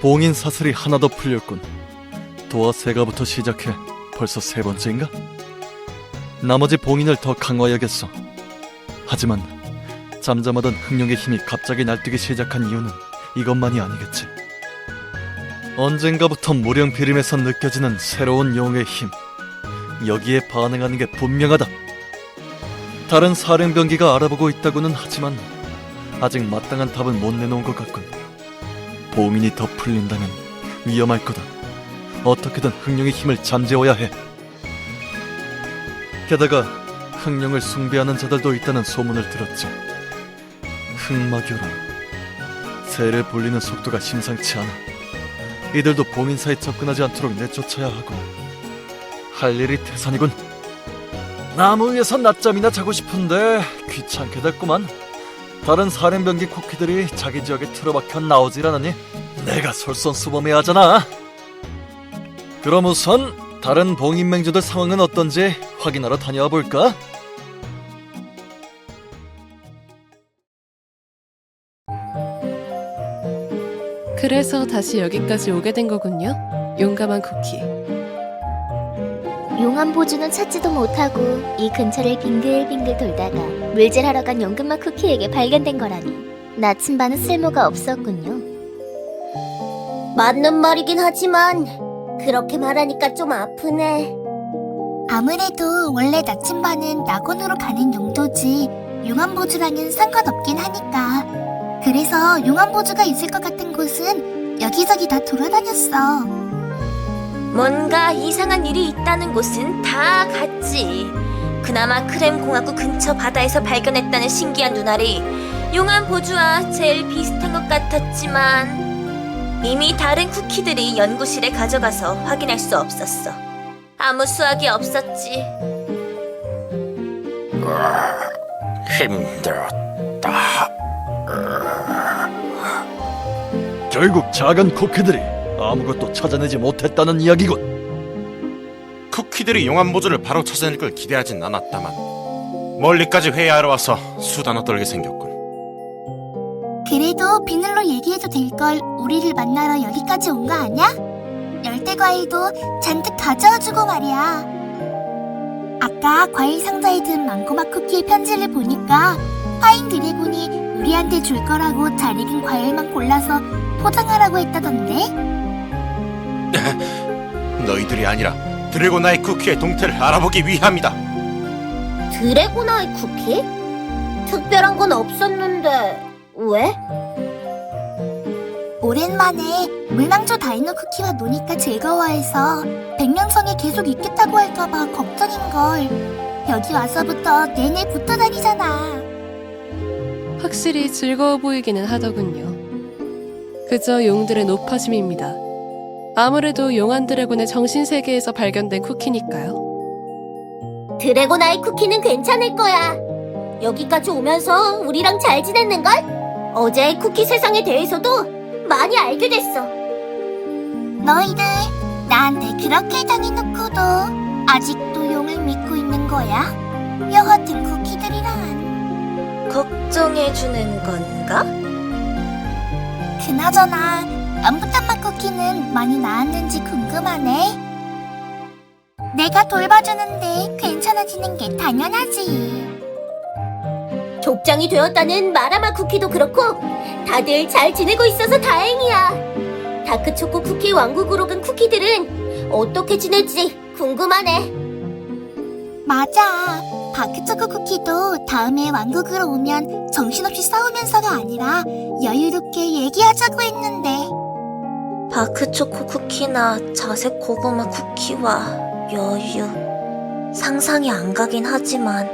봉인 사슬이 하나 더 풀렸군. 도화 세가부터 시작해 벌써 세 번째인가? 나머지 봉인을 더 강화해야겠어. 하지만 잠잠하던 흑룡의 힘이 갑자기 날뛰기 시작한 이유는 이것만이 아니겠지. 언젠가부터 무령비림에서 느껴지는 새로운 용의 힘, 여기에 반응하는 게 분명하다. 다른 사령병기가 알아보고 있다고는 하지만 아직 마땅한 답은 못 내놓은 것 같군. 봉인이 더 풀린다면 위험할 거다. 어떻게든 흑룡의 힘을 잠재워야 해. 게다가 흑룡을 숭배하는 자들도 있다는 소문을 들었지. 흑마교라. 새를 불리는 속도가 심상치 않아. 이들도 봉인사에 접근하지 않도록 내쫓아야 하고. 할 일이 태산이군. 나무 위에서 낮잠이나 자고 싶은데 귀찮게 됐구만. 다른 사령병기 쿠키들이 자기 지역에 틀어박혀 나오질 않으니 내가 솔선수범해야 하잖아. 그럼 우선 다른 봉인맹주들 상황은 어떤지 확인하러 다녀와 볼까? 그래서 다시 여기까지 오게 된 거군요. 용감한 쿠키. 용암 보주는 찾지도 못하고 이 근처를 빙글빙글 돌다가 물질하러 간 용금마 쿠키에게 발견된 거라니 나침반은 쓸모가 없었군요. 맞는 말이긴 하지만 그렇게 말하니까 좀 아프네. 아무래도 원래 나침반은 낙원으로 가는 용도지 용암보주랑은 상관없긴 하니까. 그래서 용암보주가 있을 것 같은 곳은 여기저기 다 돌아다녔어. 뭔가 이상한 일이 있다는 곳은 다 갔지. 그나마 크렘공화국 근처 바다에서 발견했다는 신기한 눈알이 용암 보주와 제일 비슷한 것 같았지만 이미 다른 쿠키들이 연구실에 가져가서 확인할 수 없었어. 아무 수확이 없었지. 힘들었다. 결국 작은 쿠키들이 아무것도 찾아내지 못했다는 이야기군. 쿠키들이 용암 보조를 바로 찾아낼 걸 기대하진 않았다만 멀리까지 회의하러 와서 수다나 떨게 생겼군. 그래도 비늘로 얘기해도 될 걸 우리를 만나러 여기까지 온 거 아냐? 열대과일도 잔뜩 가져와주고 말이야. 아까 과일 상자에 든 망고맛 쿠키의 편지를 보니까 파인 드래곤이 우리한테 줄 거라고 잘 익은 과일만 골라서 포장하라고 했다던데? 너희들이 아니라 드래곤아이 쿠키의 동태를 알아보기 위함이다. 드래곤아이 쿠키? 특별한 건 없었는데 왜? 오랜만에 물망조 다이노 쿠키와 노니까 즐거워해서 백년성에 계속 있겠다고 할까봐 걱정인걸. 여기 와서부터 내내 붙어 다니잖아. 확실히 즐거워 보이기는 하더군요. 그저 용들의 높아짐입니다. 아무래도 용암 드래곤의 정신세계에서 발견된 쿠키니까요. 드래곤아이 쿠키는 괜찮을 거야. 여기까지 오면서 우리랑 잘 지냈는걸? 어제의 쿠키 세상에 대해서도 많이 알게 됐어. 너희들 나한테 그렇게 당해놓고도 아직도 용을 믿고 있는 거야? 여하튼 쿠키들이란. 걱정해주는 건가? 그나저나 암부탄맛 쿠키는 많이 나았는지 궁금하네. 내가 돌봐주는데 괜찮아지는 게 당연하지. 족장이 되었다는 마라마 쿠키도 그렇고 다들 잘 지내고 있어서 다행이야. 다크초코 쿠키 왕국으로 간 쿠키들은 어떻게 지낼지 궁금하네. 맞아. 바크초코 쿠키도 다음에 왕국으로 오면 정신없이 싸우면서가 아니라 여유롭게 얘기하자고 했는데. 바크초코 쿠키나 자색 고구마 쿠키와 여유. 상상이 안 가긴 하지만.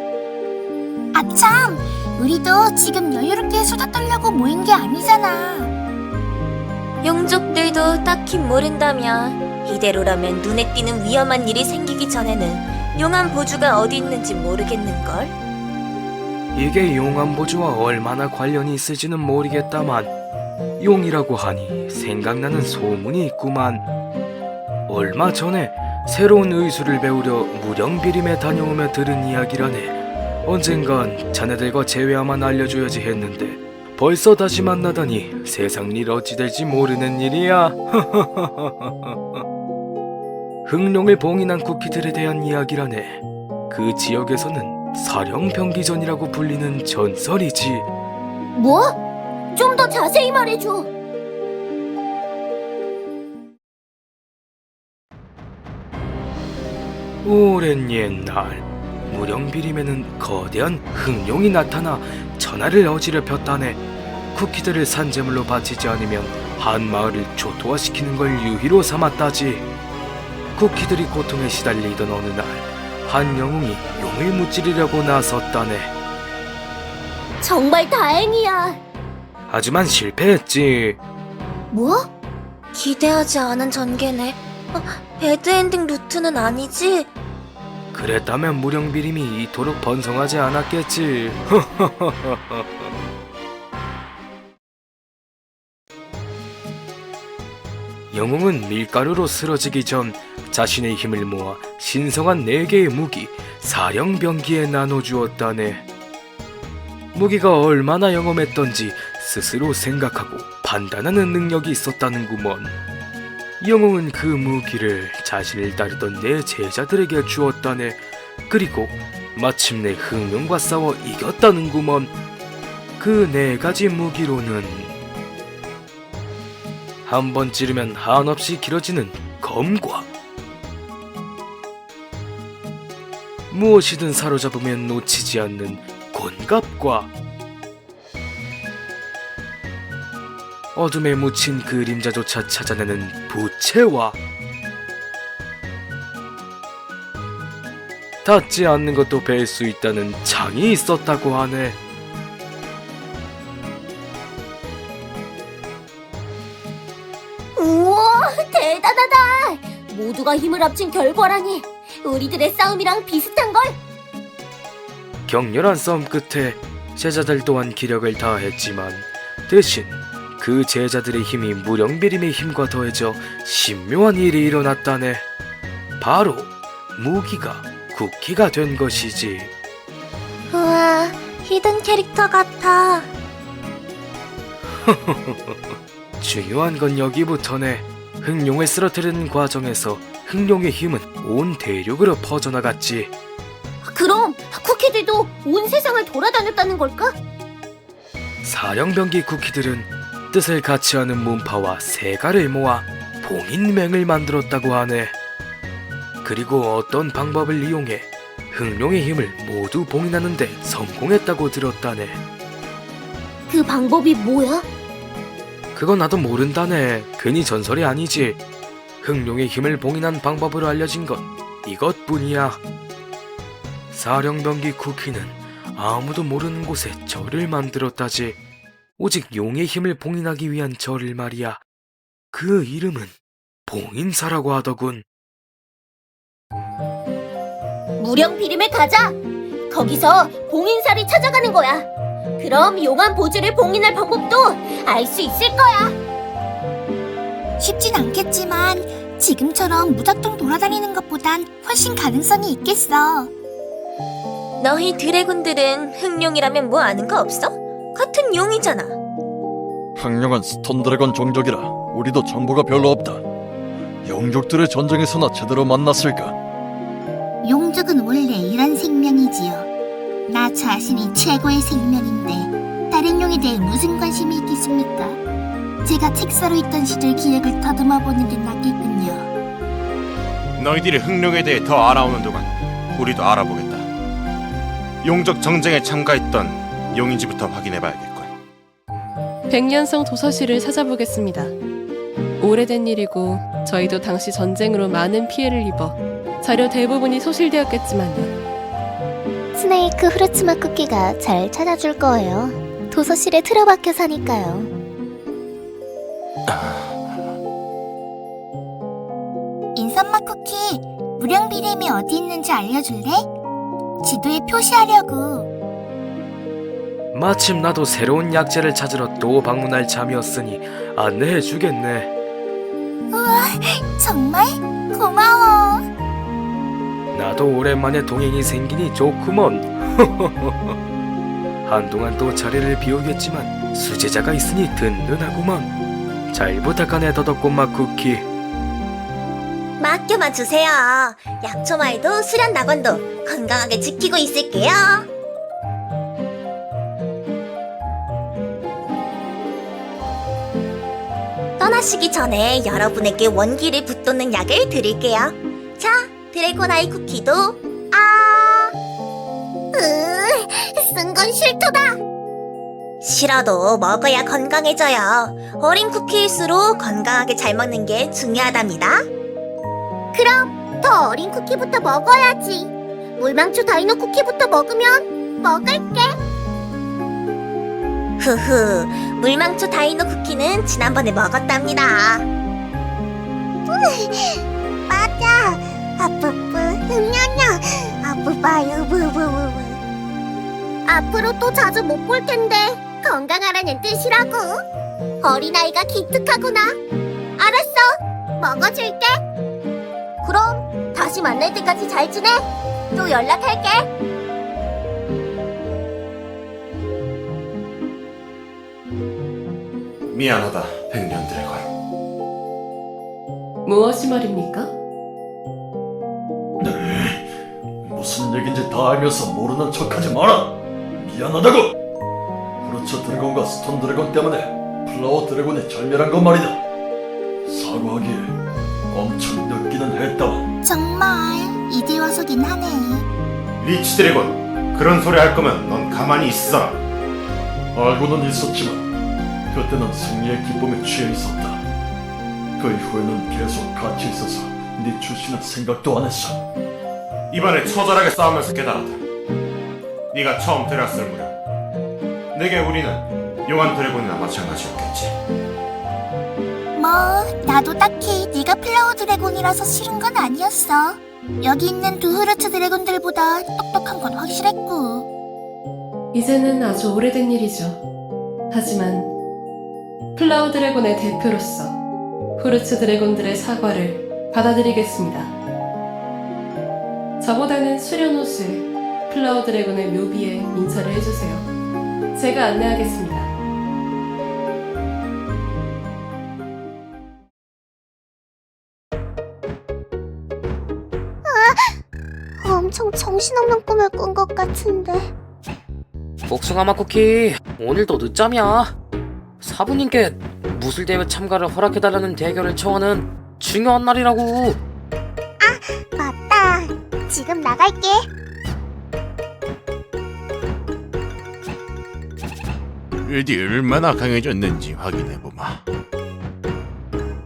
아참! 우리도 지금 여유롭게 수다 떨려고 모인 게 아니잖아. 용족들도 딱히 모른다면 이대로라면 눈에 띄는 위험한 일이 생기기 전에는 용암 보주가 어디 있는지 모르겠는걸? 이게 용암 보주와 얼마나 관련이 있을지는 모르겠다만 용이라고 하니 생각나는 소문이 있구만. 얼마 전에 새로운 의술을 배우려 무령비림에 다녀오며 들은 이야기라네. 언젠간 자네들과 재회야만 알려줘야지 했는데 벌써 다시 만나다니 세상 일 어찌 될지 모르는 일이야. 흑룡을 봉인한 쿠키들에 대한 이야기라네. 그 지역에서는 사령병기전이라고 불리는 전설이지. 뭐? 좀 더 자세히 말해줘. 오랜 옛날 무령비림에는 거대한 흑룡이 나타나 천하를 어지럽혔다네. 쿠키들을 산재물로 바치지 않으면 한 마을을 초토화시키는 걸 유희로 삼았다지. 쿠키들이 고통에 시달리던 어느 날 한 영웅이 용을 무찌르려고 나섰다네. 정말 다행이야. 하지만 실패했지. 뭐? 기대하지 않은 전개네. 배드엔딩 루트는 아니지? 그랬다면 무령비림이 이토록 번성하지 않았겠지. 영웅은 밀가루로 쓰러지기 전 자신의 힘을 모아 신성한 4개의 무기 사령병기에 나눠주었다네. 무기가 얼마나 영험했던지 스스로 생각하고 판단하는 능력이 있었다는구먼. 영웅은 그 무기를 자신을 따르던 4 제자들에게 주었다네. 그리고 마침내 흑룡과 싸워 이겼다는구먼. 그 4가지 무기로는 한 번 찌르면 한없이 길어지는 검과 무엇이든 사로잡으면 놓치지 않는 곤갑과 어둠에 묻힌 그림자조차 찾아내는 부채와 닿지 않는 것도 뵐 수 있다는 창이 있었다고 하네. 우와, 대단하다. 모두가 힘을 합친 결과라니. 우리들의 싸움이랑 비슷한걸? 격렬한 싸움 끝에 제자들 또한 기력을 다했지만 대신 그 제자들의 힘이 무령비림의 힘과 더해져 신묘한 일이 일어났다네. 바로 무기가 쿠키가 된 것이지. 우와, 히든 캐릭터 같아. 중요한 건 여기부터네. 흑룡을 쓰러뜨리는 과정에서 흑룡의 힘은 온 대륙으로 퍼져나갔지. 그럼 쿠키들도 온 세상을 돌아다녔다는 걸까? 사령병기 쿠키들은 뜻을 같이 하는 문파와 세가를 모아 봉인맹을 만들었다고 하네. 그리고 어떤 방법을 이용해 흑룡의 힘을 모두 봉인하는 데 성공했다고 들었다네. 그 방법이 뭐야? 그건 나도 모른다네. 괜히 전설이 아니지. 흑룡의 힘을 봉인한 방법으로 알려진 건 이것뿐이야. 사령병기 쿠키는 아무도 모르는 곳에 절을 만들었다지. 오직 용의 힘을 봉인하기 위한 절을 말이야. 그 이름은 봉인사라고 하더군. 무령비림에 가자. 거기서 봉인사를 찾아가는 거야. 그럼 용암 보주를 봉인할 방법도 알 수 있을 거야. 쉽진 않겠지만 지금처럼 무작정 돌아다니는 것보단 훨씬 가능성이 있겠어. 너희 드래곤들은 흑룡이라면 뭐 아는 거 없어? 같은 용이잖아. 흑룡은 스톤 드래곤 종족이라 우리도 정보가 별로 없다. 영족들의 전쟁에서나 제대로 만났을까? 용족은 원래 이런 생명이지요. 나 자신이 최고의 생명인데 다른 용에 대해 무슨 관심이 있겠습니까? 제가 책사로 있던 시절 기억을 더듬어 보는 게 낫겠군요. 너희들이 흑룡에 대해 더 알아오는 동안 우리도 알아보겠다. 용적 정쟁에 참가했던 용인지부터 확인해봐야겠군. 백년성 도서실을 찾아보겠습니다. 오래된 일이고 저희도 당시 전쟁으로 많은 피해를 입어 자료 대부분이 소실되었겠지만요. 스네이크 후르츠맛 쿠키가 잘 찾아줄 거예요. 도서실에 틀어박혀 사니까요. 인삼맛 쿠키, 무령비림이 어디 있는지 알려줄래? 지도에 표시하려고. 마침 나도 새로운 약재를 찾으러 또 방문할 참이었으니 안내해주겠네. 우와, 정말? 고마워. 나도 오랜만에 동행이 생기니 좋구먼. 한동안 또 자리를 비우겠지만 수제자가 있으니 든든하구만. 잘 부탁하네 더덕꼬마 쿠키. 맡겨만 주세요. 약초말도 수련 낙원도 건강하게 지키고 있을게요. 떠나시기 전에 여러분에게 원기를 붙돋는 약을 드릴게요. 자, 드래곤 아이 쿠키도 쓴 건 싫도다. 싫어도 먹어야 건강해져요. 어린 쿠키일수록 건강하게 잘 먹는 게 중요하답니다. 더 어린 쿠키부터 먹어야지. 물망초 다이노 쿠키부터 먹으면 먹을게. 흐흐, 물망초 다이노 쿠키는 지난번에 먹었답니다. 맞아. 아뿌뿌 흠냐냐. 아뿌빠유 부부부부. 앞으로 또 자주 못 볼 텐데 건강하라는 뜻이라고. 어린아이가 기특하구나. 알았어. 먹어줄게. 그럼 다시 만날 때까지 잘 지내. 또 연락할게. 미안하다, 백년 드래곤. 무엇이 말입니까? 무슨 얘긴지 다 알면서 모르는 척하지 마라. 미안하다고. 그렇죠, 드래곤과 스톤 드래곤 때문에 플라워 드래곤이 절멸한 것 말이다. 사과하기에 엄청 늦기는 했다. 정말 이제 와서긴 하네. 리치 드래곤, 그런 소리 할 거면 넌 가만히 있어라. 알고는 있었지만 그때는 승리의 기쁨에 취해 있었다. 그 이후에는 계속 같이 있어서 네 출신은 생각도 안 했어. 이번에 처절하게 싸우면서 깨달았다. 네가 처음 데려왔을 무렵 내게 우리는 용한 드래곤이나 마찬가지였겠지. 뭐 나도 딱히 네가 플라워 드래곤이라서 싫은 건 아니었어. 여기 있는 두 후르츠 드래곤들보다 똑똑한 건 확실했고. 이제는 아주 오래된 일이죠. 하지만 플라워 드래곤의 대표로서 후르츠 드래곤들의 사과를 받아들이겠습니다. 저보다는 수련 옷을 플라워 드래곤의 묘비에 인사를 해주세요. 제가 안내하겠습니다. 엄청 정신없는 꿈을 꾼 것 같은데. 복숭아맛 쿠키, 오늘도 늦잠이야. 사부님께 무술대회 참가를 허락해달라는 대결을 청하는 중요한 날이라고. 맞다. 지금 나갈게. 어디 얼마나 강해졌는지 확인해보마.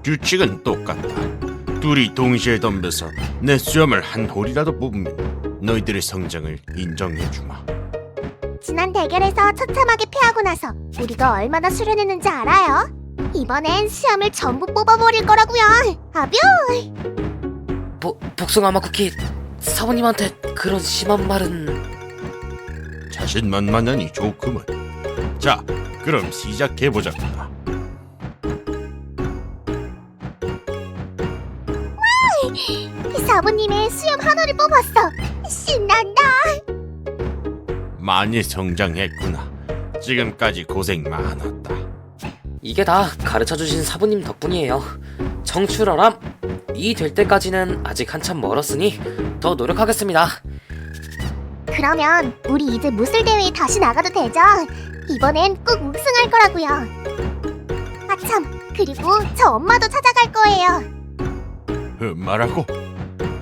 규칙은 똑같다. 둘이 동시에 덤벼서 내 수염을 한 홀이라도 뽑으면 너희들의 성장을 인정해주마. 지난 대결에서 처참하게 패하고 나서 우리가 얼마나 수련했는지 알아요? 이번엔 수염을 전부 뽑아버릴 거라고요. 아뷰! 복숭아맛 쿠키, 사부님한테 그런 심한 말은. 자신만만하니 좋구먼. 자, 그럼 시작해보자꾸나. 사부님의 수염 하나를 뽑았어. 신난다. 많이 성장했구나. 지금까지 고생 많았다. 이게 다 가르쳐주신 사부님 덕분이에요. 청출어람, 이 될 때까지는 아직 한참 멀었으니 더 노력하겠습니다. 그러면 우리 이제 무술대회에 다시 나가도 되죠? 이번엔 꼭 우승할 거라고요. 아참, 그리고 저 엄마도 찾아갈 거예요. 말하고?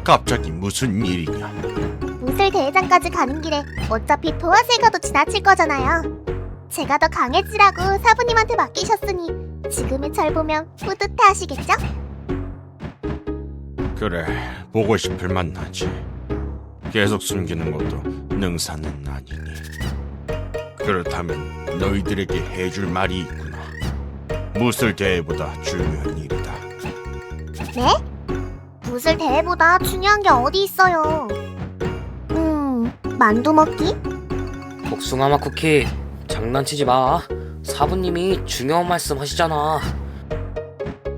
갑자기 무슨 일이냐? 무술대회장까지 가는 길에 어차피 도화세가도 지나칠 거잖아요. 제가 더 강해지라고 사부님한테 맡기셨으니 지금의 절 보면 뿌듯해 하시겠죠? 그래, 보고 싶을 만나지. 계속 숨기는 것도 능사는 아니니. 그렇다면 너희들에게 해줄 말이 있구나. 무술대회보다 중요한 일이다. 네? 무술대회보다 중요한 게 어디 있어요? 만두 먹기? 복숭아맛 쿠키, 장난치지 마. 사부님이 중요한 말씀 하시잖아.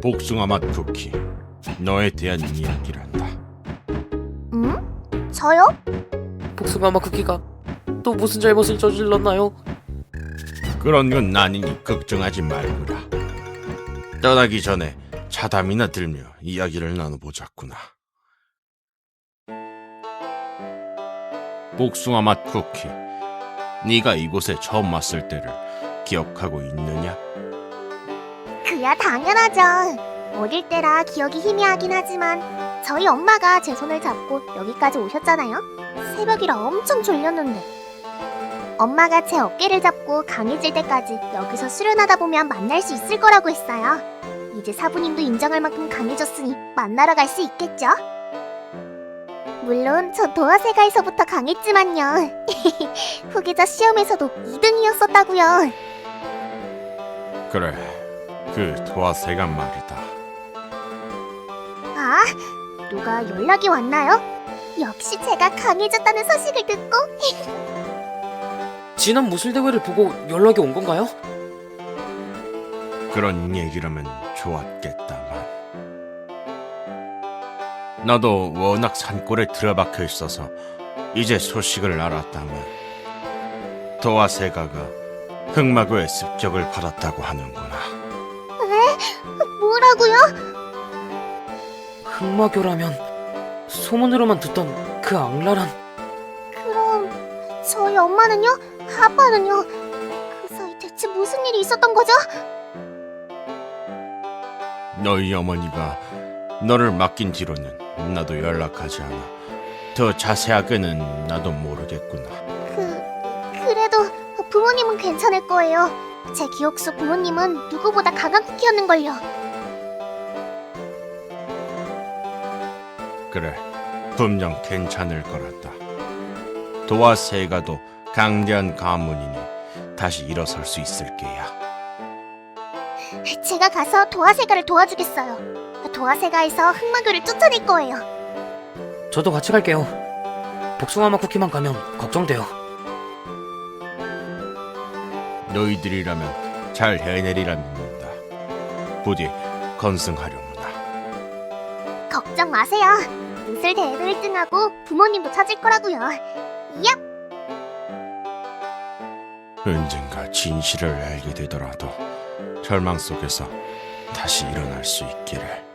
복숭아맛 쿠키, 너에 대한 이야기란다. 저요? 복숭아맛 쿠키가 또 무슨 잘못을 저질렀나요? 그런 건 아니니 걱정하지 말거라. 떠나기 전에 차담이나 들며 이야기를 나눠보자꾸나. 복숭아 맛 쿠키, 네가 이곳에 처음 왔을 때를 기억하고 있느냐? 그야 당연하죠. 어릴 때라 기억이 희미하긴 하지만 저희 엄마가 제 손을 잡고 여기까지 오셨잖아요. 새벽이라 엄청 졸렸는데 엄마가 제 어깨를 잡고 강해질 때까지 여기서 수련하다 보면 만날 수 있을 거라고 했어요. 이제 사부님도 인정할 만큼 강해졌으니 만나러 갈 수 있겠죠? 물론 전 도화세가에서부터 강했지만요. 후기자 시험에서도 2등이었었다고요. 그래, 그 도화새가 말이다. 아, 누가 연락이 왔나요? 역시 제가 강해졌다는 소식을 듣고 지난 무술대회를 보고 연락이 온 건가요? 그런 얘기라면 좋았겠다만. 나도 워낙 산골에 들어박혀 있어서 이제 소식을 알았다만 도화세가가 흑마고의 습격을 받았다고 하는구나. 뭐라고요? 흑마교라면 소문으로만 듣던 그 악랄한 그럼 저희 엄마는요? 아빠는요? 그 사이 대체 무슨 일이 있었던 거죠? 너희 어머니가 너를 맡긴 뒤로는 나도 연락하지 않아. 더 자세하게는 나도 모르겠구나. 그래도 부모님은 괜찮을 거예요. 제 기억 속 부모님은 누구보다 강한 쿠키였는걸요. 그래, 분명 괜찮을 거란다. 도화세가도 강대한 가문이니 다시 일어설 수 있을 게야. 제가 가서 도화세가를 도와주겠어요. 도화세가에서 흑마교를 쫓아낼 거예요. 저도 같이 갈게요. 복숭아맛 쿠키만 가면 걱정돼요. 너희들이라면 잘 해내리라 믿는다. 부디 건승하려무나. 걱정 마세요. 무술 대회도 1등하고 부모님도 찾을 거라고요. 얍! 언젠가 진실을 알게 되더라도 절망 속에서 다시 일어날 수 있기를.